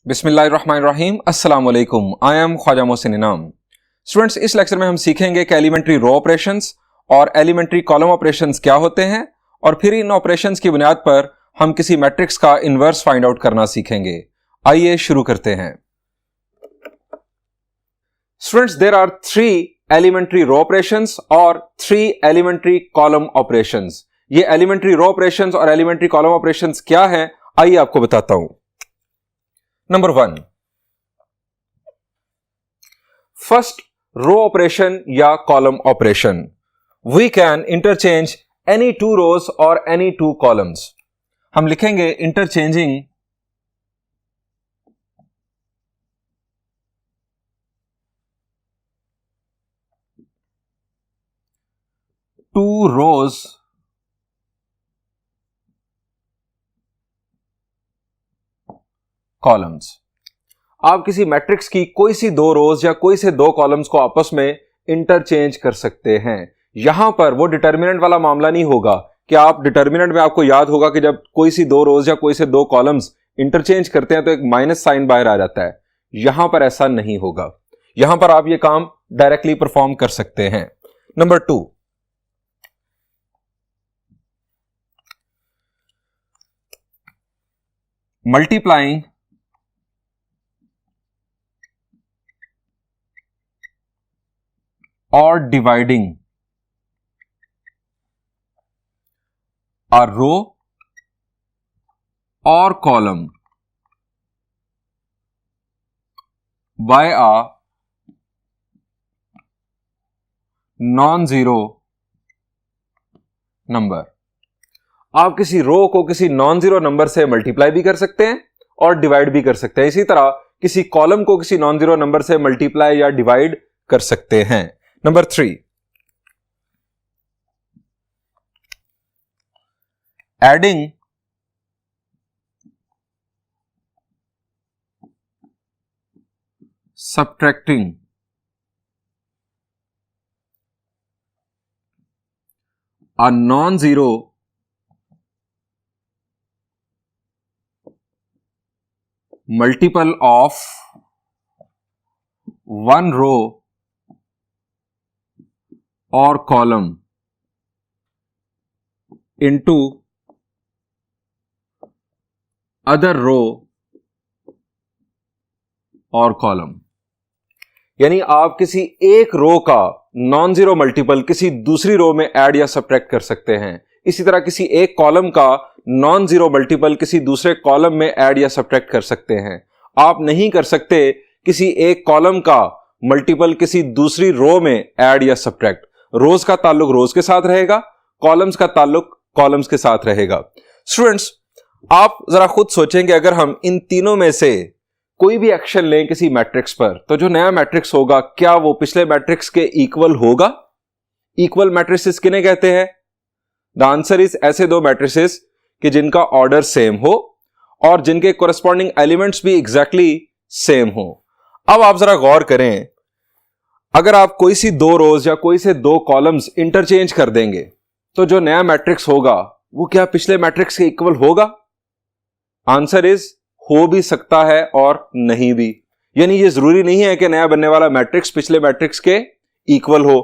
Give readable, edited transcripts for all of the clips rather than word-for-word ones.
बिस्मिल्लाहिर्रहमानिर्रहीम अस्सलाम वालेकुम। आई एम ख्वाजा मोहसिन इनाम। स्टूडेंट्स, इस लेक्चर में हम सीखेंगे कि एलिमेंट्री रो ऑपरेशंस और एलिमेंट्री कॉलम ऑपरेशंस क्या होते हैं और फिर इन ऑपरेशंस की बुनियाद पर हम किसी मैट्रिक्स का इन्वर्स फाइंड आउट करना सीखेंगे। आइए शुरू करते हैं। Students, there are 3 elementary row operations और 3 एलिमेंट्री कॉलम ऑपरेशंस। ये एलिमेंट्री रो ऑपरेशंस और एलिमेंट्री कॉलम ऑपरेशंस क्या हैं, आइए आपको बताता हूं। नंबर 1, फर्स्ट रो ऑपरेशन या column operation. We can interchange any 2 rows और एनी 2 कॉलम्स। हम लिखेंगे इंटरचेंजिंग 2 rows कॉलम्स। आप किसी मैट्रिक्स की कोई सी 2 रोज या कोई से 2 कॉलम्स को आपस में इंटरचेंज कर सकते हैं। यहां पर वो डिटर्मिनेंट वाला मामला नहीं होगा कि आप डिटर्मिनेंट में आपको याद होगा कि जब कोई सी 2 रोज या कोई से 2 कॉलम्स इंटरचेंज करते हैं तो एक माइनस साइन बाहर आ जाता है। यहां पर ऐसा नहीं होगा। यहां पर आप ये काम डायरेक्टली परफॉर्म कर सकते हैं। Number 2, multiplying or dividing a row or column by a non-zero number। आप किसी रो को किसी नॉन जीरो नंबर से मल्टीप्लाई भी कर सकते हैं और डिवाइड भी कर सकते हैं। इसी तरह किसी कॉलम को किसी नॉन जीरो नंबर से मल्टीप्लाई या डिवाइड कर सकते हैं। Number 3, adding subtracting a non-zero multiple of one row or column into other row और कॉलम। यानी आप किसी एक रो का नॉन जीरो मल्टीपल किसी दूसरी रो में ऐड या सब्ट्रैक्ट कर सकते हैं। इसी तरह किसी एक कॉलम का नॉन जीरो मल्टीपल किसी दूसरे कॉलम में ऐड या सब्ट्रैक्ट कर सकते हैं। आप नहीं कर सकते किसी एक कॉलम का मल्टीपल किसी दूसरी रो में ऐड या सब्ट्रैक्ट। रोज का ताल्लुक रोज के साथ रहेगा, कॉलम्स का ताल्लुक कॉलम्स के साथ रहेगा। स्टूडेंट्स, आप जरा खुद सोचेंगे, अगर हम इन तीनों में से कोई भी एक्शन लें किसी मैट्रिक्स पर, तो जो नया मैट्रिक्स होगा क्या वो पिछले मैट्रिक्स के इक्वल होगा? इक्वल मैट्रिसेस किन्हें कहते हैं? द आंसर इज ऐसे 2 मैट्रिसेस कि जिनका ऑर्डर सेम हो और जिनके कोरेस्पॉन्डिंग एलिमेंट्स भी एग्जैक्टली सेम हो। अब आप जरा गौर करें, अगर आप कोई सी 2 रोज या कोई से 2 कॉलम्स इंटरचेंज कर देंगे तो जो नया मैट्रिक्स होगा वो क्या पिछले मैट्रिक्स के इक्वल होगा? आंसर इज हो भी सकता है और नहीं भी। यानी ये जरूरी नहीं है कि नया बनने वाला मैट्रिक्स पिछले मैट्रिक्स के इक्वल हो।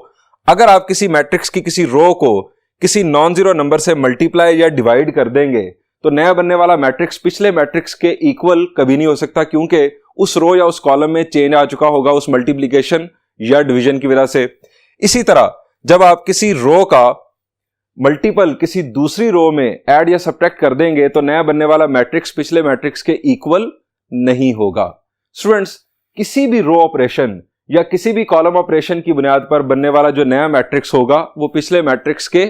अगर आप किसी मैट्रिक्स की किसी रो को किसी नॉन जीरो नंबर से मल्टीप्लाई या डिवाइड कर देंगे तो नया बनने वाला मैट्रिक्स पिछले मैट्रिक्स के इक्वल कभी नहीं हो सकता, क्योंकि उस रो या उस कॉलम में चेंज आ चुका होगा उस मल्टीप्लीकेशन या डिवीजन की वजह से। इसी तरह जब आप किसी रो का मल्टीपल किसी दूसरी रो में ऐड या सब्ट्रैक्ट कर देंगे तो नया बनने वाला मैट्रिक्स पिछले मैट्रिक्स के इक्वल नहीं होगा। स्टूडेंट्स, किसी भी रो ऑपरेशन या किसी भी कॉलम ऑपरेशन की बुनियाद पर बनने वाला जो नया मैट्रिक्स होगा वो पिछले मैट्रिक्स के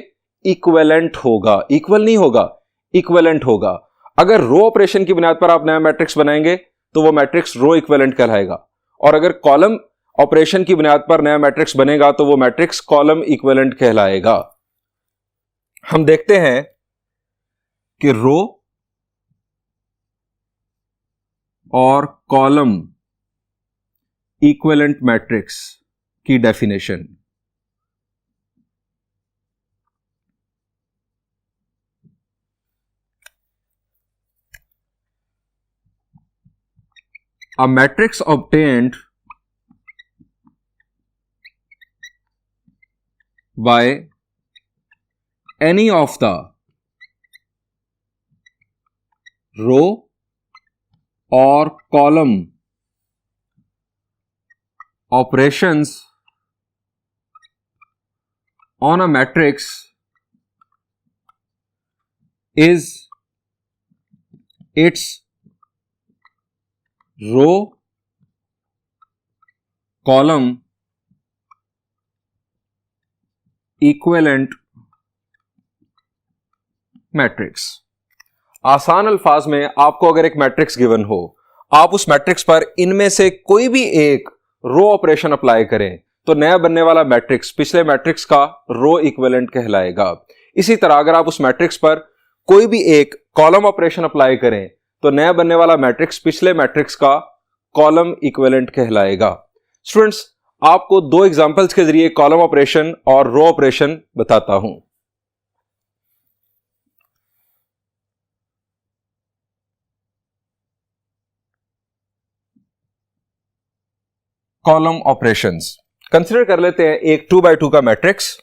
इक्विवेलेंट होगा। इक्वल नहीं होगा, इक्विवेलेंट होगा। अगर रो ऑपरेशन की बुनियाद पर आप नया मैट्रिक्स बनाएंगे तो वो मैट्रिक्स रो इक्विवेलेंट कहलाएगा, और अगर कॉलम ऑपरेशन की बुनियाद पर नया मैट्रिक्स बनेगा तो वो मैट्रिक्स कॉलम इक्विवेलेंट कहलाएगा। हम देखते हैं कि रो और कॉलम इक्विवेलेंट मैट्रिक्स की definition. a matrix obtained by any of the row or column operations on a matrix is its row column equivalent matrix. आसान अल्फाज में आपको अगर एक मैट्रिक्स गिवन हो, आप उस मैट्रिक्स पर इनमें से कोई भी एक रो ऑपरेशन अप्लाई करें तो नया बनने वाला मैट्रिक्स पिछले मैट्रिक्स का रो इक्विवेलेंट कहलाएगा। इसी तरह अगर आप उस मैट्रिक्स पर कोई भी एक कॉलम ऑपरेशन अप्लाई करें तो नया बनने वाला मैट्रिक्स पिछले मैट्रिक्स का कॉलम इक्विवेलेंट कहलाएगा। स्टूडेंट्स, आपको दो एग्जांपल्स के जरिए कॉलम ऑपरेशन और रो ऑपरेशन बताता हूं। कॉलम ऑपरेशंस कंसीडर कर लेते हैं एक 2x2 का matrix.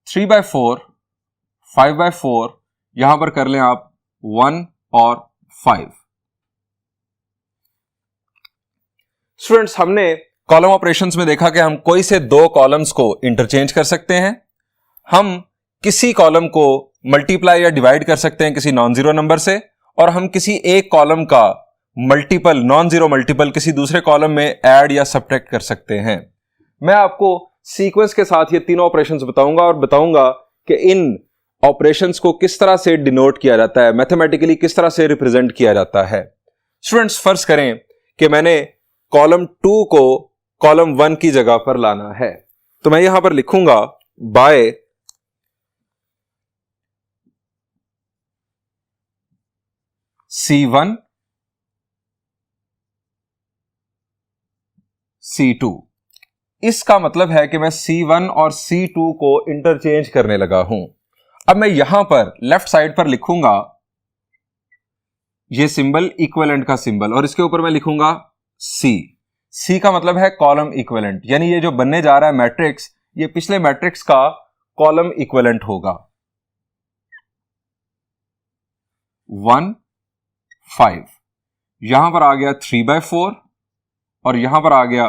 Three by four, 5x4, यहां पर कर लें आप 1 और 5। स्टूडेंट्स, हमने कॉलम ऑपरेशंस में देखा कि हम कोई से दो कॉलम्स को इंटरचेंज कर सकते हैं। हम किसी कॉलम को मल्टीप्लाई या डिवाइड कर सकते हैं किसी नॉन जीरो नंबर से, और हम किसी एक कॉलम का मल्टीपल, नॉन जीरो मल्टीपल किसी दूसरे कॉलम में ऐड या सब्ट्रैक्ट कर सकते हैं। मैं आपको सीक्वेंस के साथ ये तीनों ऑपरेशंस बताऊंगा और बताऊंगा कि इन ऑपरेशंस को किस तरह से डिनोट किया जाता है, मैथमेटिकली किस तरह से रिप्रेजेंट किया जाता है। स्टूडेंट्स, फर्ज करें कि मैंने कॉलम 2 को कॉलम 1 की जगह पर लाना है, तो मैं यहां पर लिखूंगा बाय C1 C2। इसका मतलब है कि मैं C1 और C2 को इंटरचेंज करने लगा हूं। अब मैं यहां पर लेफ्ट साइड पर लिखूंगा ये सिंबल इक्विवेलेंट का सिंबल, और इसके ऊपर मैं लिखूंगा C का मतलब है कॉलम इक्विवेलेंट, यानी ये जो बनने जा रहा है मैट्रिक्स, ये पिछले मैट्रिक्स का कॉलम इक्विवेलेंट होगा। 1 5, यहां पर आ गया 3x4 और यहां पर आ गया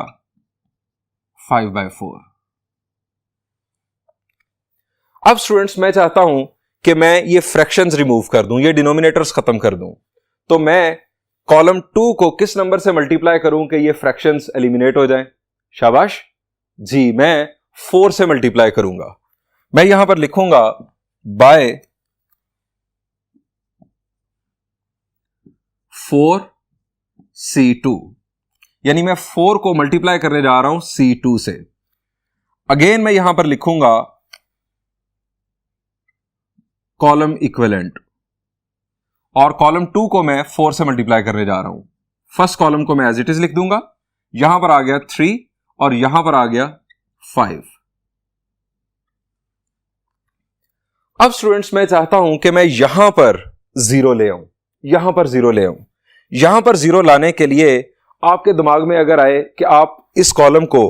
5x4। अब स्टूडेंट्स, मैं चाहता हूं कि मैं ये फ्रैक्शंस रिमूव कर दूं, ये डिनोमिनेटर्स खत्म कर दूं, तो मैं कॉलम 2 को किस नंबर से मल्टीप्लाई करूं कि ये फ्रैक्शंस एलिमिनेट हो जाएं? शाबाश जी, मैं 4 से मल्टीप्लाई करूंगा। मैं यहां पर लिखूंगा बाय 4C2, यानी मैं 4 को मल्टीप्लाई करने जा रहा हूं C2 से। अगेन मैं यहां पर लिखूंगा कॉलम इक्विवेलेंट, और कॉलम 2 को मैं 4 से मल्टीप्लाई करने जा रहा हूं। फर्स्ट कॉलम को मैं एज इट इज लिख दूंगा, यहां पर आ गया 3 और यहां पर आ गया 5। अब स्टूडेंट्स, मैं चाहता हूं कि मैं यहां पर 0 ले आऊं, यहां पर 0 ले आऊं। यहां पर 0 लाने के लिए आपके दिमाग में अगर आए कि आप इस कॉलम को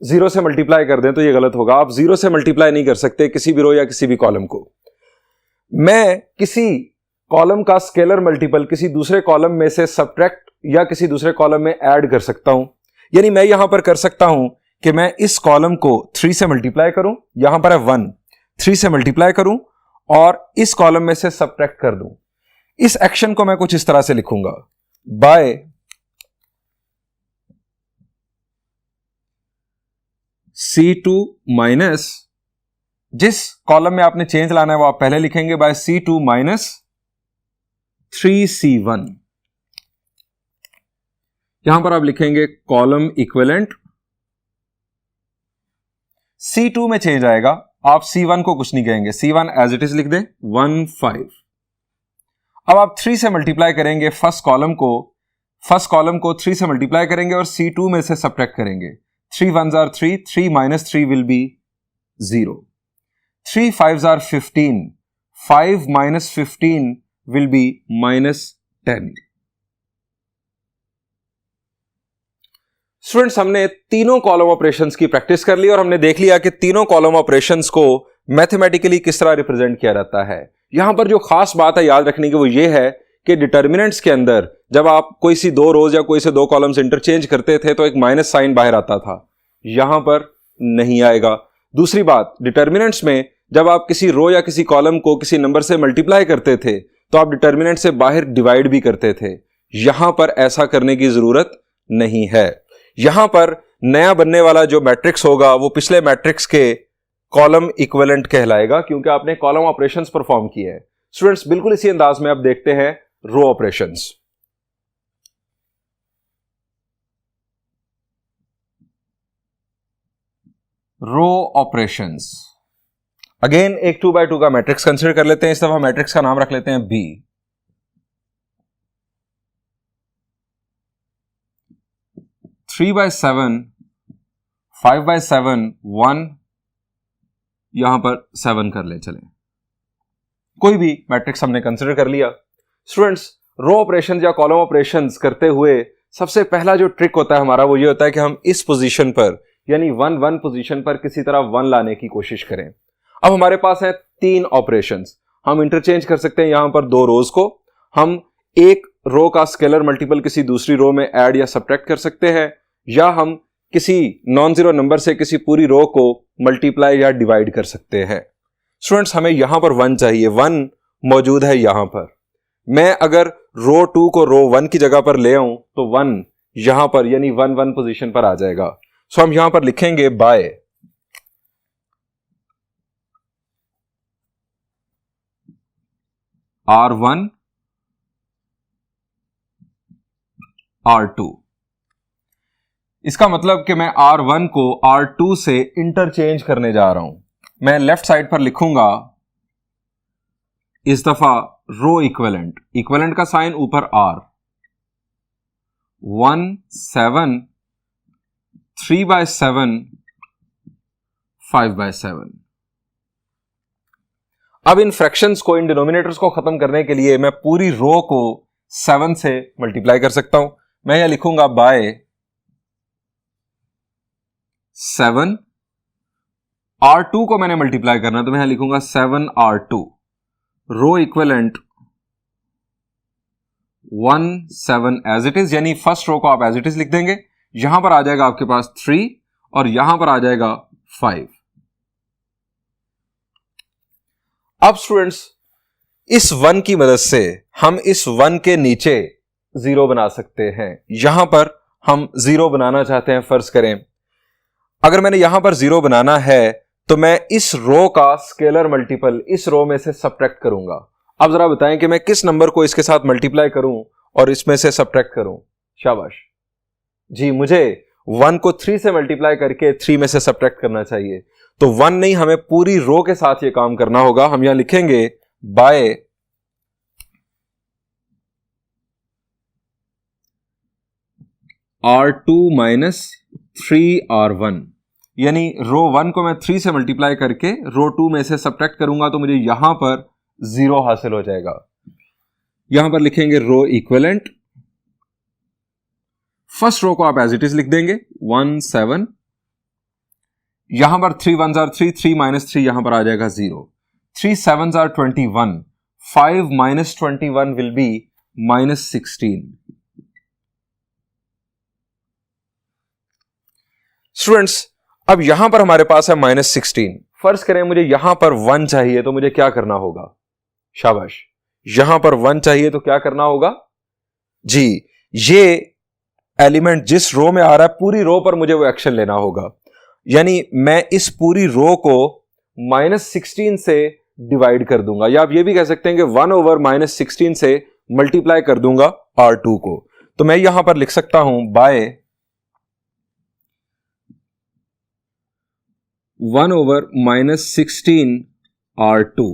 0 से मल्टीप्लाई कर दें, तो यह गलत होगा। आप 0 से मल्टीप्लाई नहीं कर सकते किसी भी रो या किसी भी कॉलम को। मैं किसी कॉलम का स्केलर मल्टीपल किसी दूसरे कॉलम में से सब्ट्रैक्ट या किसी दूसरे कॉलम में ऐड कर सकता हूं। यानी मैं यहां पर कर सकता हूं कि मैं इस कॉलम को 3 से मल्टीप्लाई करूं, यहां पर है 1, 3 से मल्टीप्लाई करूं और इस कॉलम में से सब्ट्रैक्ट कर दूं। इस एक्शन को मैं कुछ इस तरह से लिखूंगा बाय C2 माइनस, जिस कॉलम में आपने चेंज लाना है वो आप पहले लिखेंगे, बाय C2 माइनस 3C1। यहां पर आप लिखेंगे कॉलम इक्विवेलेंट। C2 में चेंज आएगा, आप C1 को कुछ नहीं कहेंगे, C1 एज इट इज लिख दें 1 5। अब आप 3 से मल्टीप्लाई करेंगे फर्स्ट कॉलम को 3 से मल्टीप्लाई करेंगे और C2 में से सब्ट्रैक्ट करेंगे। 3 1s are 3, 3 minus 3 will be 0। 3 5s are 15. 5 minus 15 will be minus 10. Students, हमने तीनों कॉलम ऑपरेशंस की प्रैक्टिस कर ली और हमने देख लिया कि तीनों कॉलम ऑपरेशंस को मैथमेटिकली किस तरह रिप्रेजेंट किया जाता है। यहां पर जो खास बात है याद रखने की वो ये है कि डिटर्मिनेंट्स के अंदर जब आप कोई सी दो रोज या कोई से दो कॉलम्स इंटरचेंज करते थे तो एक माइनस साइन बाहर आता था, यहां पर नहीं आएगा। दूसरी बात, डिटर्मिनेंट्स में जब आप किसी रो या किसी कॉलम को किसी नंबर से मल्टीप्लाई करते थे तो आप डिटर्मिनेंट से बाहर डिवाइड भी करते थे। यहां पर ऐसा करने की जरूरत नहीं है। यहां पर नया बनने वाला जो मैट्रिक्स होगा वो पिछले मैट्रिक्स के कॉलम इक्विवेलेंट कहलाएगा क्योंकि आपने कॉलम ऑपरेशंस परफॉर्म किए हैं। स्टूडेंट्स, बिल्कुल इसी अंदाज में आप देखते हैं रो ऑपरेशंस। रो ऑपरेशंस अगेन एक 2 by 2 का मैट्रिक्स कंसीडर कर लेते हैं। इस दफा मैट्रिक्स का नाम रख लेते हैं बी। 3 by 7, 5 by 7, 1, यहां पर 7 कर ले चलें। कोई भी मैट्रिक्स हमने कंसीडर कर लिया। स्टूडेंट्स, रो ऑपरेशन या कॉलम ऑपरेशंस करते हुए सबसे पहला जो ट्रिक होता है हमारा वो ये होता है कि हम इस पोजीशन पर यानी 1 1 पोजीशन पर किसी तरह 1 लाने की कोशिश करें। अब हमारे पास है 3 ऑपरेशंस। हम इंटरचेंज कर सकते हैं यहां पर 2 रोज को। हम एक रो का स्केलर मल्टीपल किसी दूसरी रो में ऐड या सब्ट्रैक्ट कर सकते हैं, या हम किसी नॉन जीरो नंबर से किसी पूरी रो को मल्टीप्लाई या डिवाइड कर सकते हैं। स्टूडेंट्स, हमें यहां पर 1 चाहिए। 1 मौजूद है यहां पर। मैं अगर रो 2 को रो 1 की जगह पर ले आऊं तो 1 यहां पर यानी 1 1 पोजीशन पर आ जाएगा। सो हम यहां पर लिखेंगे बाय R1 R2। इसका मतलब कि मैं R1 को R2 से इंटरचेंज करने जा रहा हूं। मैं लेफ्ट साइड पर लिखूंगा इस दफा रो इक्विवेलेंट। इक्विवेलेंट का साइन ऊपर R। 1 7, 3 by 7, 5 by 7। अब इन फ्रैक्शंस को, इन डिनोमिनेटर्स को खत्म करने के लिए मैं पूरी रो को 7 से मल्टीप्लाई कर सकता हूं। मैं यहां लिखूंगा बाय 7। R2 को मैंने मल्टीप्लाई करना तो मैं यहां लिखूंगा 7 R2। Row equivalent 1 7 as it is, यानी फर्स्ट रो को आप एज इट इज लिख देंगे। यहां पर आ जाएगा आपके पास 3 और यहां पर आ जाएगा 5। अब स्टूडेंट्स, इस 1 की मदद से हम इस 1 के नीचे 0 बना सकते हैं। यहां पर हम 0 बनाना चाहते हैं। फर्ज करें अगर मैंने यहां पर 0 बनाना है तो मैं इस रो का स्केलर मल्टीपल इस रो में से सब्ट्रैक्ट करूंगा। अब जरा बताएं कि मैं किस नंबर को इसके साथ मल्टीप्लाई करूं और इसमें से सब्ट्रैक्ट करूं। शाबाश जी, मुझे 1 को 3 से मल्टीप्लाई करके 3 में से सब्ट्रैक्ट करना चाहिए। तो 1 नहीं, हमें पूरी रो के साथ यह काम करना होगा। हम यहां लिखेंगे बाय R2 माइनस 3 R1, यानी रो 1 को मैं 3 से मल्टीप्लाई करके रो 2 में से सब्ट्रैक्ट करूंगा तो मुझे यहां पर 0 हासिल हो जाएगा। यहां पर लिखेंगे रो इक्विवेलेंट। फर्स्ट रो को आप एज इट इज लिख देंगे 1 7। यहां पर 3 1s are 3, 3 minus 3 यहां पर आ जाएगा 0। 3 7s are 21, 5 minus 21 will be minus 16। Students, अब यहां पर हमारे पास है -16। फर्ज करें मुझे यहां पर 1 चाहिए तो मुझे क्या करना होगा? शाबाश, यहां पर 1 चाहिए तो क्या करना होगा जी? ये एलिमेंट जिस रो में आ रहा है पूरी रो पर मुझे वो एक्शन लेना होगा। यानी मैं इस पूरी रो को -16 से डिवाइड कर दूंगा, या आप ये भी कह सकते हैं कि 1/-16 से मल्टीप्लाई कर दूंगा R2 को। तो मैं यहां पर लिख सकता हूं बाय 1/-16 R2।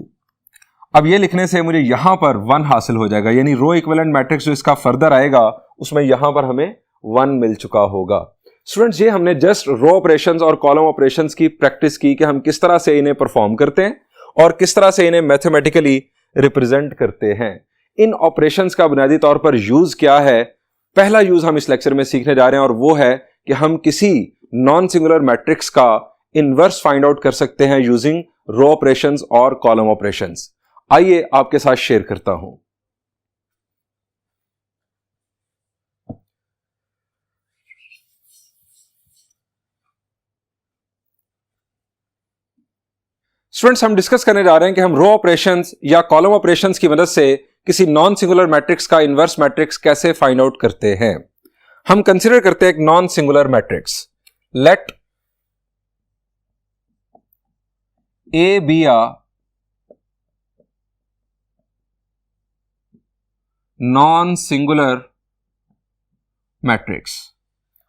अब ये लिखने से मुझे यहां पर 1 हासिल हो जाएगा, यानी रो इक्विवेलेंट मैट्रिक्स जो इसका फर्दर आएगा उसमें यहां पर हमें 1 मिल चुका होगा। स्टूडेंट्स, ये हमने जस्ट रो ऑपरेशंस और कॉलम ऑपरेशंस की प्रैक्टिस की कि हम किस तरह से इन्हें परफॉर्म करते हैं और किस तरह से इन्हें मैथमेटिकली रिप्रेजेंट करते हैं। इन ऑपरेशंस का बुनियादी तौर पर यूज क्या है, पहला यूज हम इस लेक्चर में सीखने जा रहे हैं और वो है कि हम किसी नॉन सिंगुलर मैट्रिक्स का इनवर्स फाइंड आउट कर सकते हैं यूजिंग रो ऑपरेशंस और कॉलम ऑपरेशंस। आइए आपके साथ शेयर करता हूं। स्टूडेंट्स, हम डिस्कस करने जा रहे हैं कि हम रो ऑपरेशंस या कॉलम ऑपरेशंस की मदद से किसी नॉन सिंगुलर मैट्रिक्स का इनवर्स मैट्रिक्स कैसे फाइंड आउट करते हैं। हम कंसीडर करते हैं एक non singular matrix. Let A be a non singular matrix.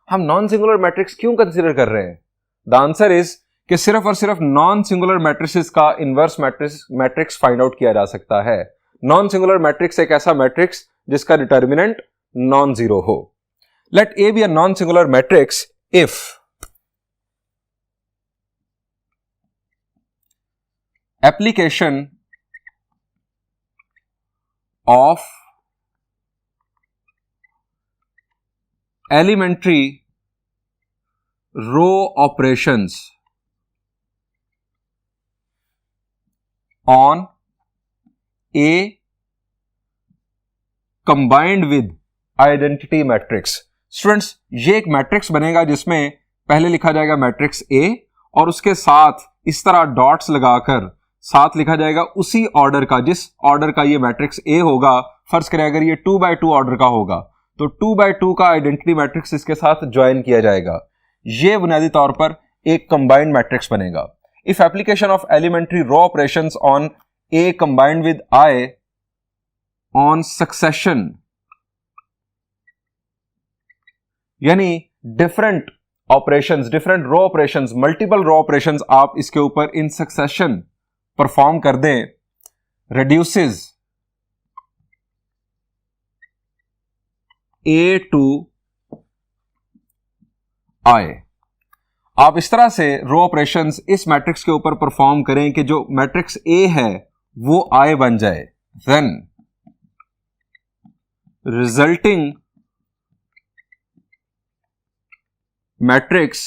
हम नॉन सिंगुलर मैट्रिक्स क्यों कंसीडर कर रहे हैं? द आंसर इज कि सिर्फ और सिर्फ नॉन सिंगुलर मैट्रिसेस का इनवर्स मैट्रिक्स फाइंड आउट किया जा सकता है। नॉन सिंगुलर मैट्रिक्स एक ऐसा मैट्रिक्स जिसका डिटर्मिनेंट नॉन जीरो हो। Let A be a non singular matrix if application of elementary row operations on A combined with identity matrix। Students, ये एक मैट्रिक्स बनेगा जिसमें पहले लिखा जाएगा मैट्रिक्स A और उसके साथ इस तरह डॉट्स लगाकर साथ लिखा जाएगा उसी ऑर्डर का, जिस ऑर्डर का ये मैट्रिक्स A होगा। फर्ज करें अगर ये 2x2 ऑर्डर का होगा तो 2x2 का आइडेंटिटी मैट्रिक्स इसके साथ ज्वाइन किया जाएगा। ये बुनियादी तौर पर एक कंबाइंड मैट्रिक्स बनेगा। If application of elementary row operations on A combined with I on succession, यानी डिफरेंट ऑपरेशंस, डिफरेंट रो ऑपरेशंस, मल्टीपल रो ऑपरेशंस आप इसके ऊपर इन सक्सेशन परफॉर्म कर दें, reduces A to I। आप इस तरह से रो ऑपरेशंस इस मैट्रिक्स के ऊपर परफॉर्म करें कि जो मैट्रिक्स ए है वो आई बन जाए। Then resulting matrix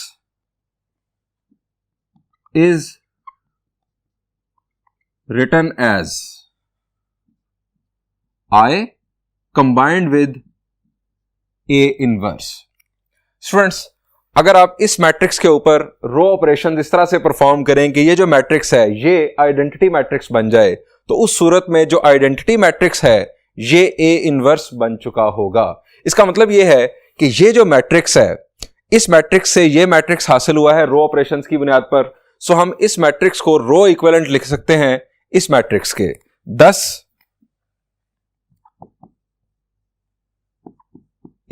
is written as I combined with A inverse. Students, अगर आप इस मैट्रिक्स के ऊपर रो ऑपरेशन इस तरह से परफॉर्म करें कि ये जो मैट्रिक्स है ये आइडेंटिटी मैट्रिक्स बन जाए, तो उस सूरत में जो आइडेंटिटी मैट्रिक्स है ये ए इनवर्स बन चुका होगा। इसका मतलब ये है कि ये जो मैट्रिक्स है, इस मैट्रिक्स से ये मैट्रिक्स हासिल हुआ है रो ऑपरेशंस की बुनियाद पर। सो हम इस मैट्रिक्स को रो इक्विवेलेंट लिख सकते हैं इस मैट्रिक्स के। 10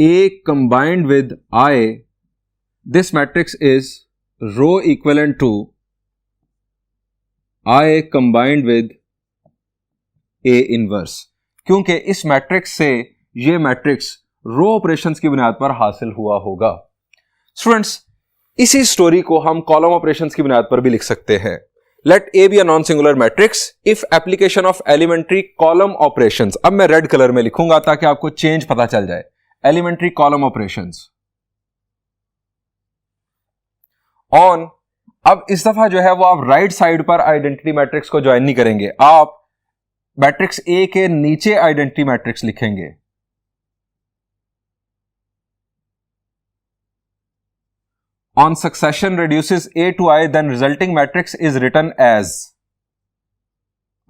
A combined with I, this matrix is row equivalent to I combined with A inverse, क्योंकि इस मैट्रिक्स से ये मैट्रिक्स रो ऑपरेशंस की बुनियाद पर हासिल हुआ होगा। स्टूडेंट्स, इसी स्टोरी को हम कॉलम ऑपरेशंस की बुनियाद पर भी लिख सकते हैं। Let A be a non singular matrix if application of elementary column operations. अब मैं रेड कलर में लिखूंगा ताकि आपको चेंज पता चल जाए। एलिमेंट्री कॉलम ऑपरेशंस ऑन, अब इस दफा जो है वो आप राइट साइड पर आइडेंटिटी मैट्रिक्स को ज्वाइन नहीं करेंगे, आप मैट्रिक्स ए के नीचे आइडेंटिटी मैट्रिक्स लिखेंगे। On succession reduces A to I, then resulting matrix is written as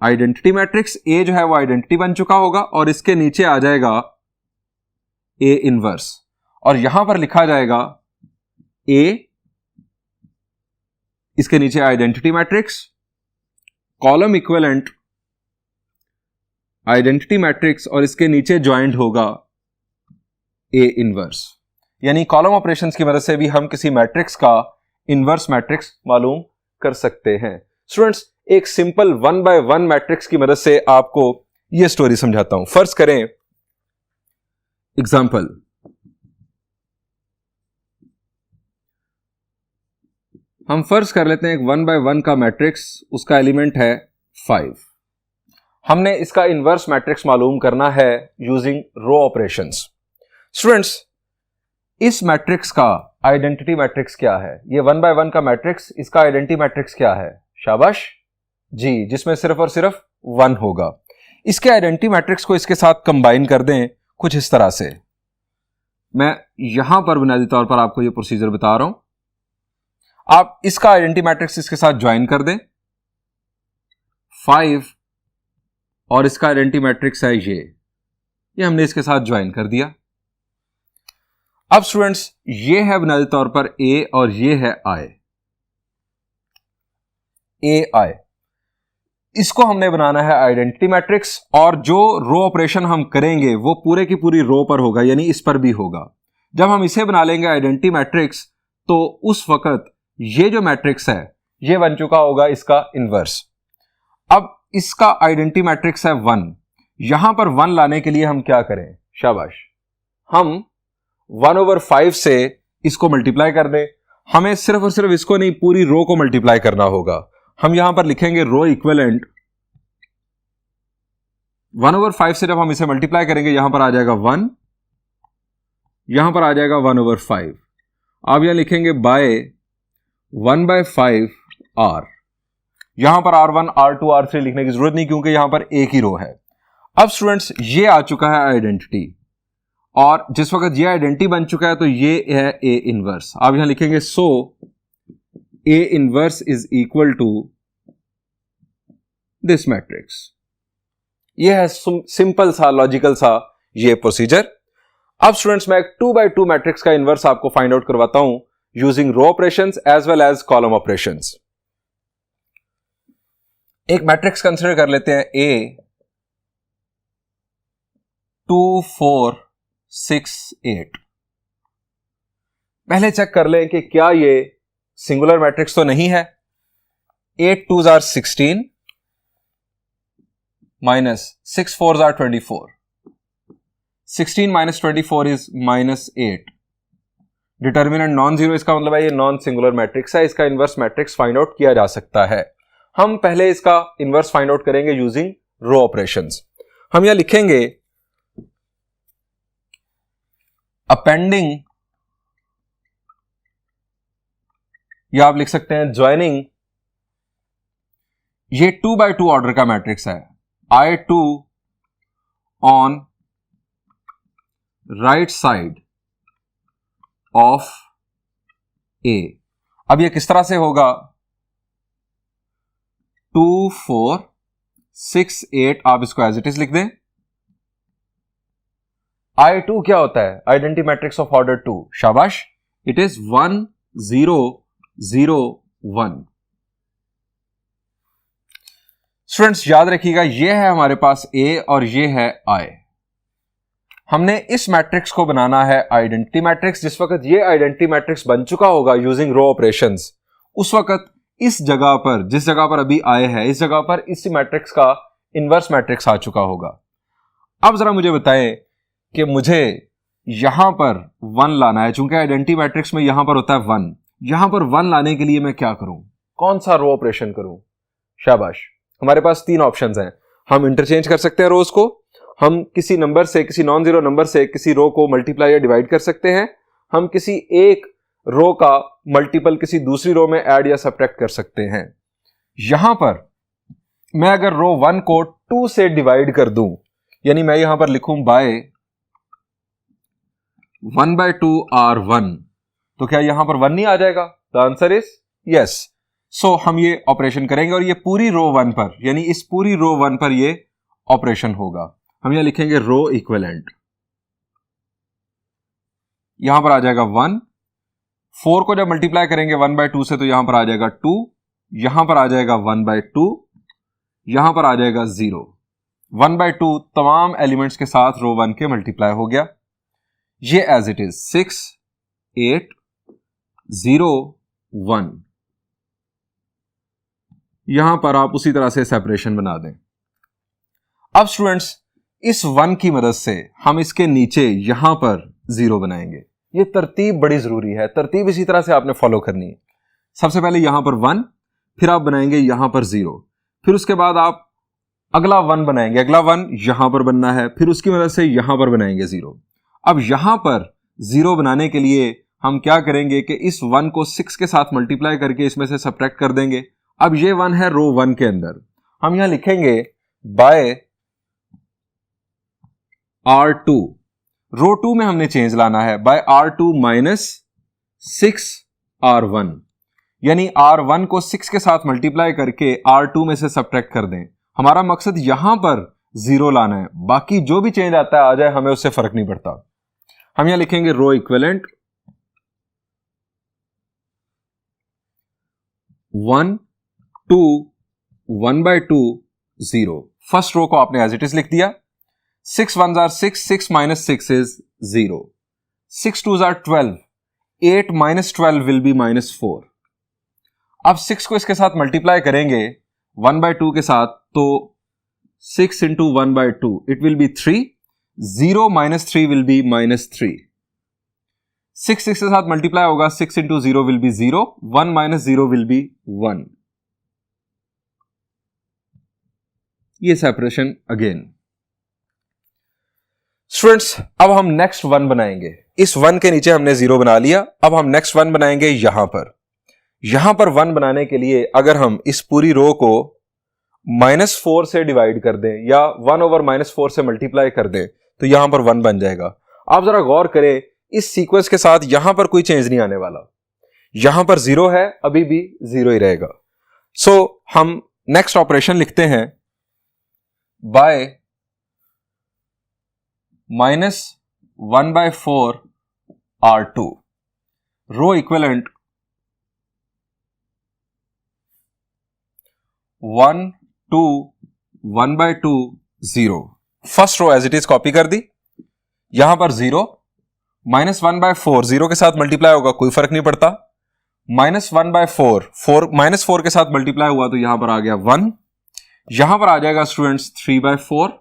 identity matrix A जो है वो आइडेंटिटी बन चुका होगा और इसके नीचे आ जाएगा A इनवर्स और यहां पर लिखा जाएगा A, इसके नीचे identity matrix, column equivalent identity matrix और इसके नीचे ज्वाइंट होगा ए इनवर्स। यानी कॉलम ऑपरेशंस की मदद से भी हम किसी मैट्रिक्स का इनवर्स मैट्रिक्स मालूम कर सकते हैं। स्टूडेंट्स, एक सिंपल 1 by 1 मैट्रिक्स की मदद से आपको यह स्टोरी समझाता हूं। फर्ज करें एग्जाम्पल, हम फर्ज कर लेते हैं एक 1 by 1 का मैट्रिक्स, उसका एलिमेंट है 5। हमने इसका इन्वर्स मैट्रिक्स मालूम करना है यूजिंग रो ऑपरेशंस। स्टूडेंट्स, इस मैट्रिक्स का आइडेंटिटी मैट्रिक्स क्या है? ये 1 by 1 का मैट्रिक्स, इसका आइडेंटिटी मैट्रिक्स क्या है? शाबाश जी, जिसमें सिर्फ और सिर्फ 1 होगा। इसके आइडेंटिटी मैट्रिक्स को इसके साथ कंबाइन कर दें कुछ इस तरह से। मैं यहां पर बुनियादी तौर पर आपको यह प्रोसीजर बता रहा हूं। आप इसका आइडेंटिटी मैट्रिक्स इसके साथ ज्वाइन कर दें 5, और इसका आइडेंटिटी मैट्रिक्स है ये हमने इसके साथ ज्वाइन कर दिया। अब स्टूडेंट्स, ये है बुनियादी तौर पर A और ये है I, AI। इसको हमने बनाना है आइडेंटिटी मैट्रिक्स, और जो रो ऑपरेशन हम करेंगे वो पूरे की पूरी रो पर होगा, यानी इस पर भी होगा। जब हम इसे बना लेंगे आइडेंटिटी मैट्रिक्स, तो उस वक्त ये जो मैट्रिक्स है ये बन चुका होगा इसका इन्वर्स। अब इसका आइडेंटिटी मैट्रिक्स है 1, यहां पर 1 लाने के लिए हम क्या करें? शाबाश, हम 1/5 से इसको मल्टीप्लाई कर दें। हमें सिर्फ और सिर्फ इसको नहीं, पूरी रो को मल्टीप्लाई करना होगा। हम यहां पर लिखेंगे रो इक्विवेलेंट 1/5 से जब हम इसे मल्टीप्लाई करेंगे, यहां पर आ जाएगा 1, यहां पर आ जाएगा 1/5। आप यहां लिखेंगे बाय 1/5 R। यहां पर R1, R2, R3 लिखने की जरूरत नहीं, क्योंकि यहां पर एक ही रो है। अब स्टूडेंट्स, ये आ चुका है आइडेंटिटी, और जिस वक्त ये आइडेंटिटी बन चुका है तो ये है A इनवर्स। आप यहां लिखेंगे so A inverse is equal to this matrix. ये है सिंपल सा, लॉजिकल सा ये प्रोसीजर। अब स्टूडेंट्स, मैं एक 2 by 2 मैट्रिक्स का इनवर्स आपको फाइंड आउट करवाता हूं using row operations as well as column operations. एक मैट्रिक्स कंसिडर कर लेते हैं A 2 4 6 8। पहले चेक कर लें कि क्या ये सिंगुलर मैट्रिक्स तो नहीं है। 8 2s are 16 minus 6 4s are 24। 16 minus 24 is -8। Determinant non zero, इसका मतलब है ये नॉन सिंगुलर मैट्रिक्स है। इसका इनवर्स मैट्रिक्स फाइंड आउट किया जा सकता है। हम पहले इसका इनवर्स फाइंड आउट करेंगे यूजिंग रो ऑपरेशंस। हम यहां लिखेंगे अपेंडिंग, या आप लिख सकते हैं ज्वाइनिंग। ये 2 by 2 ऑर्डर का मैट्रिक्स है। I2 on right side of A। अब ये किस तरह से होगा? 2 4 6 8, आप इसको एज इट इज लिख दें। I2 क्या होता है? Identity matrix of order 2। शाबाश, इट इज 1 0 0 1। स्टूडेंट्स, याद रखिएगा, ये है हमारे पास A और ये है I। हमने इस मैट्रिक्स को बनाना है आइडेंटिटी मैट्रिक्स। जिस वक्त ये आइडेंटिटी मैट्रिक्स बन चुका होगा यूजिंग रो ऑपरेशंस, उस वक्त इस जगह पर, जिस जगह पर अभी I है, इस जगह पर इस मैट्रिक्स का इनवर्स मैट्रिक्स आ चुका होगा। अब जरा मुझे बताएं कि मुझे यहां पर 1 लाना है। चूंकि आइडेंटिटी मैट्रिक्स में यहां पर होता है 1, यहां पर 1 लाने के लिए मैं क्या करूं? कौन सा रो ऑपरेशन करूं? शाबाश, हमारे पास 3 ऑप्शंस हैं। हम इंटरचेंज कर सकते हैं रोज को, हम किसी नंबर से, किसी नॉन जीरो नंबर से किसी रो को मल्टीप्लाई या डिवाइड कर सकते हैं। हम किसी एक रो का मल्टीपल किसी दूसरी रो में ऐड या सब्ट्रैक्ट कर सकते हैं। यहां पर मैं अगर रो 1 को 2 से डिवाइड कर दूं, यानी मैं यहां पर लिखूं बाय 1/2 R1, तो क्या यहां पर 1 नहीं आ जाएगा? The answer is yes. So हम ये ऑपरेशन करेंगे और ये पूरी रो 1 पर, यानी इस पूरी रो 1 पर ये ऑपरेशन होगा। हम यहां लिखेंगे रो इक्विवेलेंट, यहां पर आ जाएगा 1। 4 को जब मल्टीप्लाई करेंगे 1/2 से, तो यहां पर आ जाएगा 2, यहां पर आ जाएगा 1/2, यहां पर आ जाएगा 0। 1/2 तमाम एलिमेंट्स के साथ रो 1 के मल्टीप्लाई हो गया। ये एज इट इज 6 8 0 1। यहां पर आप उसी तरह से सेपरेशन बना दें। अब स्टूडेंट्स, इस 1 की मदद से हम इसके नीचे यहां पर 0 बनाएंगे। ये तरतीब बड़ी जरूरी है, तरतीब इसी तरह से आपने फॉलो करनी है। सबसे पहले यहां पर 1, फिर आप बनाएंगे यहां पर 0, फिर उसके बाद आप अगला 1 बनाएंगे, अगला 1 यहां पर बनना है, फिर उसकी मदद से यहां पर बनाएंगे 0। अब यहां पर 0 बनाने के लिए हम क्या करेंगे कि इस 1 को 6 के साथ मल्टीप्लाई करके इसमें से सब्ट्रैक्ट कर देंगे। अब ये 1 है रो 1 के अंदर, हम यहां लिखेंगे बाय R2, रो 2 में हमने चेंज लाना है, बाय R2 माइनस 6R1, यानी R1 को 6 के साथ मल्टीप्लाई करके R2 में से सब्ट्रैक्ट कर दें। हमारा मकसद यहां पर 0 लाना है, बाकी जो भी चेंज आता है आ जाए, हमें उससे फर्क नहीं पड़ता। हम यहां लिखेंगे रो इक्विवेलेंट 1 2 1/2 0। फर्स्ट रो को आपने एज इट इज लिख दिया। 6 1s are 6, 6 minus 6 is 0, 6 2s are 12, 8 minus 12 will be -4। अब 6 को इसके साथ मल्टीप्लाई करेंगे 1/2 के साथ, तो 6 into 1/2 it will be 3, 0 minus 3 will be -3। 6 6 के साथ मल्टीप्लाई होगा, 6 into 0 will be 0, 1 minus 0 will be 1। ये सेपरेशन अगेन। स्टूडेंट्स, अब हम नेक्स्ट 1 बनाएंगे। इस 1 के नीचे हमने 0 बना लिया, अब हम नेक्स्ट 1 बनाएंगे यहां पर। यहां पर 1 बनाने के लिए अगर हम इस पूरी रो को -4 से डिवाइड कर दें या 1/-4 से मल्टीप्लाई कर दें, तो यहां पर 1 बन जाएगा। आप जरा गौर करें, इस सीक्वेंस के साथ यहां पर कोई चेंज नहीं आने वाला। यहां पर 0 है, अभी भी 0 ही रहेगा। सो हम नेक्स्ट ऑपरेशन लिखते हैं by -1/4 R2, row equivalent 1 2 1/2 0। First row as it is copy कर दी, यहां पर 0, -1/4 0 के साथ मल्टीप्लाई होगा, कोई फर्क नहीं पड़ता, -1/4 -4 के साथ मल्टीप्लाई हुआ तो यहां पर आ गया 1, यहां पर आ जाएगा स्टूडेंट्स 3/4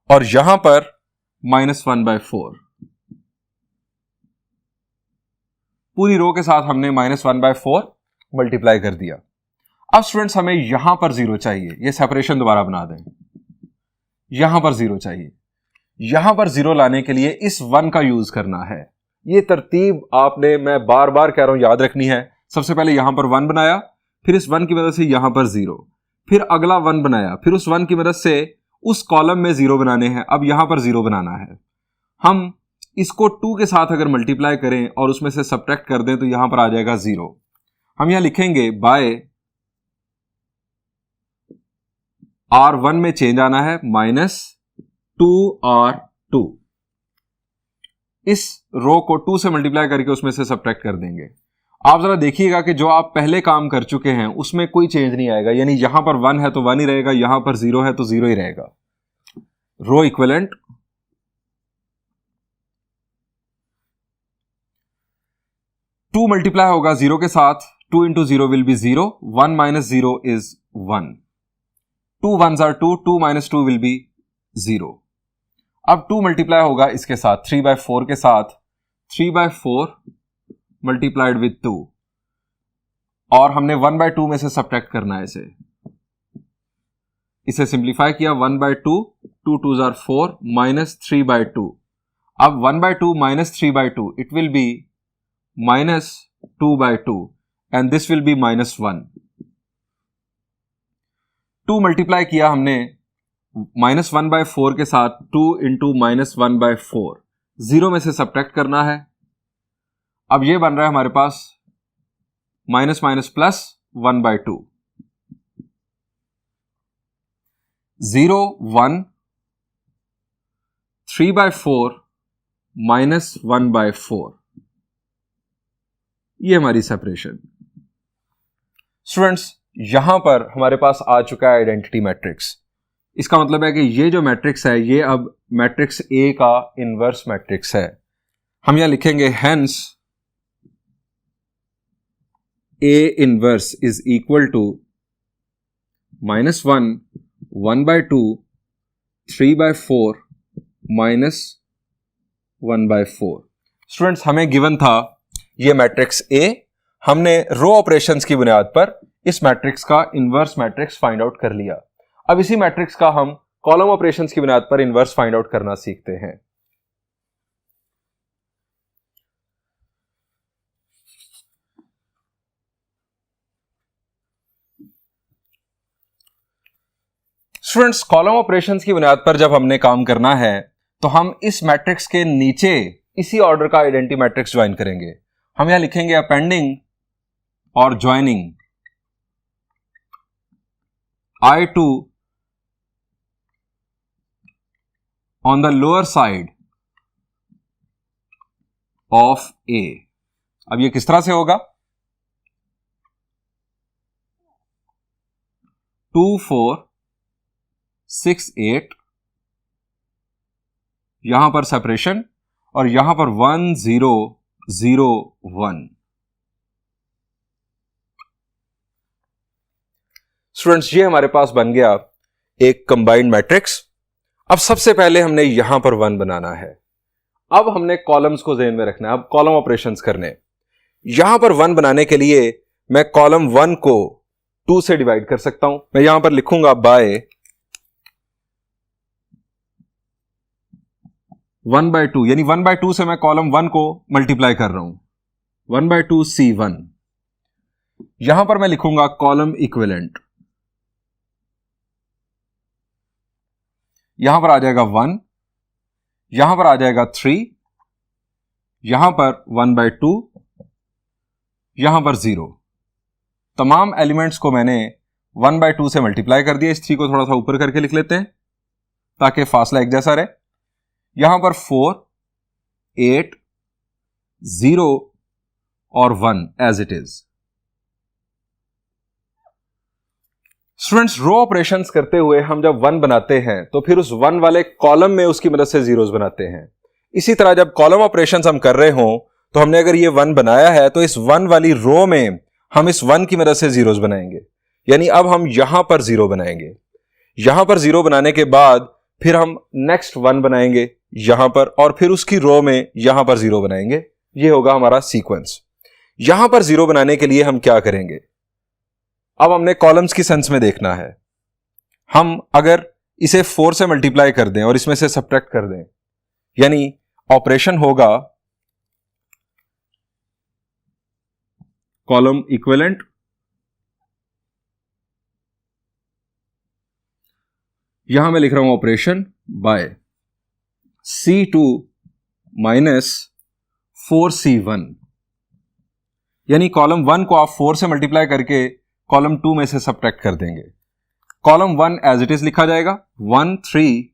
और यहां पर -1/4। पूरी रो के साथ हमने -1/4 मल्टीप्लाई कर दिया। अब स्टूडेंट्स हमें यहां पर 0 चाहिए, यह सेपरेशन दोबारा बना दें, यहां पर 0 चाहिए। यहां पर 0 लाने के लिए इस 1 का यूज करना है। यह तरतीब आपने, मैं बार बार कह रहा हूं, याद रखनी है। सबसे पहले यहां पर 1 बनाया, फिर इस 1 की मदद से यहां पर 0, फिर अगला 1 बनाया, फिर उस 1 की मदद से उस कॉलम में 0 बनाने हैं। अब यहां पर 0 बनाना है। हम इसको 2 के साथ अगर मल्टीप्लाई करें और उसमें से सब्ट्रैक्ट कर दें तो यहां पर आ जाएगा 0। हम यहां लिखेंगे बाय R1 में चेंज आना है, -2R2। इस रो को 2 से मल्टीप्लाई करके उसमें से सब्ट्रैक्ट कर देंगे। आप जरा देखिएगा कि जो आप पहले काम कर चुके हैं उसमें कोई चेंज नहीं आएगा, यानी यहां पर 1 है तो 1 ही रहेगा, यहां पर 0 है तो 0 ही रहेगा। रो इक्विवेलेंट 2 मल्टीप्लाई होगा 0 के साथ, 2 into 0 will be 0, 1 minus 0 is 1, 2 1s are 2, 2 minus 2 will be 0। अब 2 मल्टीप्लाई होगा इसके साथ 3/4 के साथ, 3/4 मल्टीप्लाइड विथ 2, और हमने 1/2 में से सब्ट्रैक्ट करना है इसे सिंप्लीफाई किया, 1/2, 2 2s are 4, -3/2। अब 1/2 -3/2 it will be -2/2 and this will be -1। 2 multiply किया हमने -1/4 के साथ, 2 into -1/4, 0 में से सब्ट्रैक्ट करना है। अब ये बन रहा है हमारे पास माइनस माइनस प्लस 1/2, 0 1, 3/4 -1/4। ये हमारी सेपरेशन। स्टूडेंट्स, यहां पर हमारे पास आ चुका है आइडेंटिटी मैट्रिक्स। इसका मतलब है कि ये जो मैट्रिक्स है ये अब मैट्रिक्स ए का इनवर्स मैट्रिक्स है। हम यहां लिखेंगे hence A inverse is equal to -1, 1/2, 3/4 -1/4। Students, हमें गिवन था ये मैट्रिक्स ए, हमने रो ऑपरेशंस की बुनियाद पर इस मैट्रिक्स का इनवर्स मैट्रिक्स फाइंड आउट कर लिया। अब इसी मैट्रिक्स का हम कॉलम ऑपरेशंस की बुनियाद पर इनवर्स फाइंड आउट करना सीखते हैं। स्टूडेंट्स, कॉलम ऑपरेशंस की बुनियाद पर जब हमने काम करना है तो हम इस मैट्रिक्स के नीचे इसी ऑर्डर का आइडेंटिटी मैट्रिक्स ज्वाइन करेंगे। हम यहां लिखेंगे अपेंडिंग और joining I2 on the lower side of A। अब ये किस तरह से होगा? 2 4 6 8, यहां पर सेपरेशन और यहां पर 1 0 0 1। स्टूडेंट्स, ये हमारे पास बन गया एक कंबाइंड मैट्रिक्स। अब सबसे पहले हमने यहां पर 1 बनाना है। अब हमने कॉलम्स को ध्यान में रखना है, अब कॉलम ऑपरेशंस करने। यहां पर 1 बनाने के लिए मैं कॉलम 1 को 2 से डिवाइड कर सकता हूं। मैं यहां पर लिखूंगा बाय 1/2, यानी 1/2 से मैं कॉलम 1 को मल्टीप्लाई कर रहा हूं। 1/2 C1। यहां पर मैं लिखूंगा कॉलम इक्विवेलेंट। यहां पर आ जाएगा 1, यहां पर आ जाएगा 3, यहां पर 1/2, यहां पर 0। तमाम एलिमेंट्स को मैंने 1/2 से मल्टीप्लाई कर दिया। इस 3 को थोड़ा सा ऊपर करके लिख लेते हैं ताकि फासला एक जैसा रहे। यहां पर 4 8 0 और 1 as it is. Students, row operations करते हुए हम जब 1 बनाते हैं तो फिर उस 1 वाले कॉलम में उसकी मदद से जीरोस बनाते हैं। इसी तरह जब कॉलम ऑपरेशंस हम कर रहे हों तो हमने अगर ये 1 बनाया है तो इस 1 वाली रो में हम इस 1 की मदद से जीरोस बनाएंगे। यानी अब हम यहां पर 0 बनाएंगे। यहां पर 0 बनाने के बाद फिर हम नेक्स्ट 1 बनाएंगे यहां पर, और फिर उसकी रो में यहां पर 0 बनाएंगे। यह होगा हमारा सीक्वेंस। यहां पर 0 बनाने के लिए हम क्या करेंगे? अब हमने कॉलम्स की सेंस में देखना है। हम अगर इसे 4 से मल्टीप्लाई कर दें और इसमें से सब्ट्रैक्ट कर दें, यानी ऑपरेशन होगा कॉलम इक्विवेलेंट यहां मैं लिख रहा हूं operation bye C2 minus 4C1, यानी कॉलम 1 को आप 4 से मल्टीप्लाई करके कॉलम 2 में से सब्ट्रैक्ट कर देंगे। कॉलम 1 एज इट इज लिखा जाएगा 1 3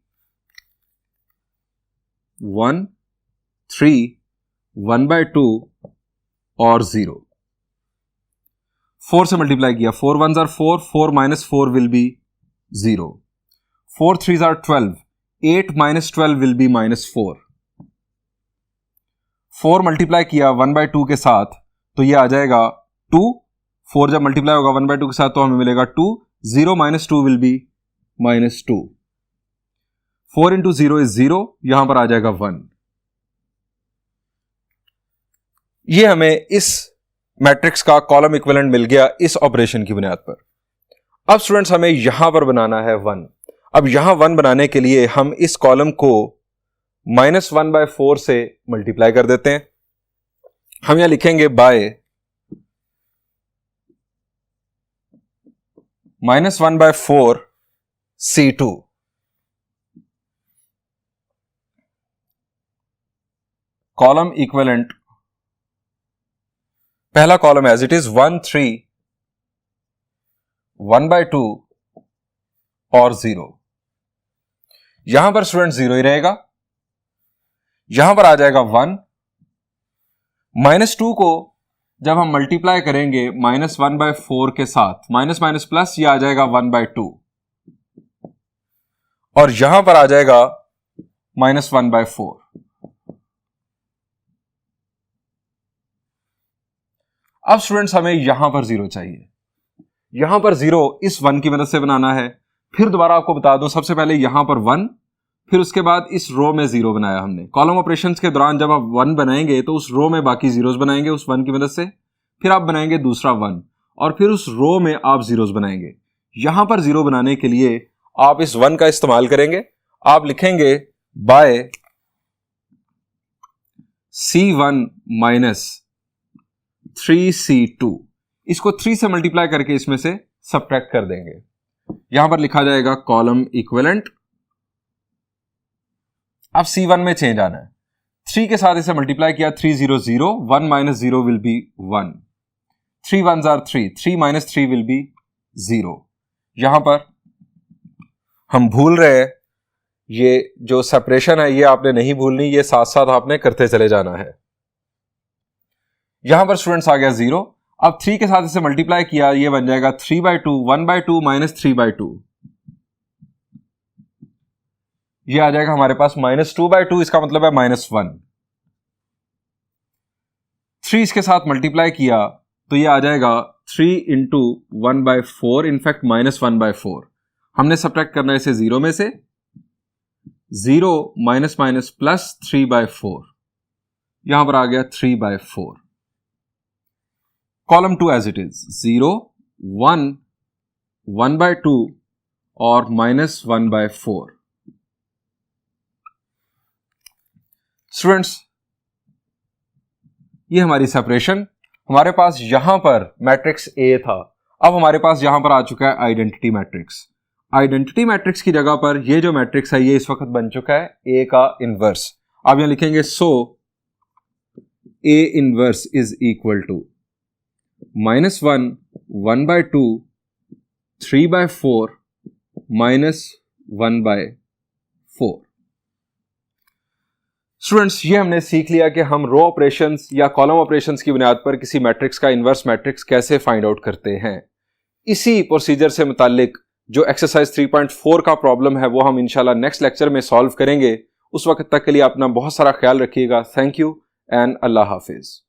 1 3 1/2 और 0। 4 से मल्टीप्लाई किया, 4 1s are 4, 4 minus 4 will be 0, 4 3s are 12, 8 minus 12 will be -4। 4 multiply किया 1/2 के साथ तो ये आ जाएगा 2। 4 जब मल्टीप्लाई होगा 1/2 के साथ तो हमें मिलेगा 2। 0 minus 2 will be -2। 4 into 0 is 0, यहां पर आ जाएगा 1। ये हमें इस मैट्रिक्स का कॉलम इक्विवेलेंट मिल गया इस ऑपरेशन की बुनियाद पर। अब स्टूडेंट्स, हमें यहां पर बनाना है 1। अब यहां 1 बनाने के लिए हम इस कॉलम को -1/4 से मल्टीप्लाई कर देते हैं। हम यहां लिखेंगे बाय -1/4 C2। कॉलम इक्विवेलेंट, पहला कॉलम एज इट इज 1 3 1/2 और 0। यहां पर स्टूडेंट 0 ही रहेगा। यहां पर आ जाएगा 1। -2 को जब हम मल्टीप्लाई करेंगे -1/4 के साथ, माइनस माइनस प्लस, ये आ जाएगा 1/2 और यहां पर आ जाएगा -1/4। अब स्टूडेंट्स, हमें यहां पर 0 चाहिए। यहां पर 0 इस 1 की मदद से बनाना है। फिर दोबारा आपको बता दूं, सबसे पहले यहां पर 1, फिर उसके बाद इस रो में 0 बनाया हमने। कॉलम ऑपरेशंस के दौरान जब आप 1 बनाएंगे तो उस रो में बाकी जीरोस बनाएंगे उस 1 की मदद से। फिर आप बनाएंगे दूसरा 1 और फिर उस रो में आप जीरोस बनाएंगे। यहां पर जीरो बनाने के लिए आप इस 1 का इस्तेमाल करेंगे। आप लिखेंगे बाय C1 माइनस 3C2, इसको 3 से मल्टीप्लाई करके इसमें से सब्ट्रैक्ट कर देंगे। यहां पर लिखा जाएगा कॉलम इक्विवेलेंट। अब C1 में चेंज आना है, 3 के साथ इसे मल्टीप्लाई किया, 3 0 0, 1 minus 0 will be 1, 3 1s are 3, 3 minus 3 will be 0। यहां पर हम भूल रहे हैं, ये जो सेपरेशन है ये आपने नहीं भूलनी, ये साथ साथ आपने करते चले जाना है। यहां पर स्टूडेंट्स आ गया 0। अब 3 के साथ इसे मल्टीप्लाई किया, ये बन जाएगा 3/2, 1/2 माइनस 3/2, ये आ जाएगा हमारे पास -2/2, इसका मतलब है -1। 3 इसके साथ मल्टीप्लाई किया तो ये आ जाएगा 3 इंटू 1/4, इनफैक्ट -1/4। हमने सब्ट्रैक्ट करना है इसे 0 में से, 0 माइनस माइनस प्लस 3/4, यहां पर आ गया 3/4। कॉलम 2 एज इट इज, 0 1 1/2 और -1/4। स्टूडेंट्स, ये हमारी सेपरेशन, हमारे पास यहां पर मैट्रिक्स ए था, अब हमारे पास यहां पर आ चुका है आइडेंटिटी मैट्रिक्स। आइडेंटिटी मैट्रिक्स की जगह पर ये जो मैट्रिक्स है ये इस वक्त बन चुका है ए का इनवर्स। आप यहां लिखेंगे so A inverse is equal to -1 1/2 3/4 -1/4। Students, ये हमने सीख लिया कि हम रो ऑपरेशंस या कॉलम ऑपरेशंस की बुनियाद पर किसी मैट्रिक्स का इनवर्स मैट्रिक्स कैसे फाइंड आउट करते हैं। इसी प्रोसीजर से मुतालिक जो एक्सरसाइज 3.4 का प्रॉब्लम है वो हम इंशाल्लाह नेक्स्ट लेक्चर में सॉल्व करेंगे। उस वक्त तक के लिए अपना बहुत सारा ख्याल रखिएगा। Thank you and Allah Hafiz.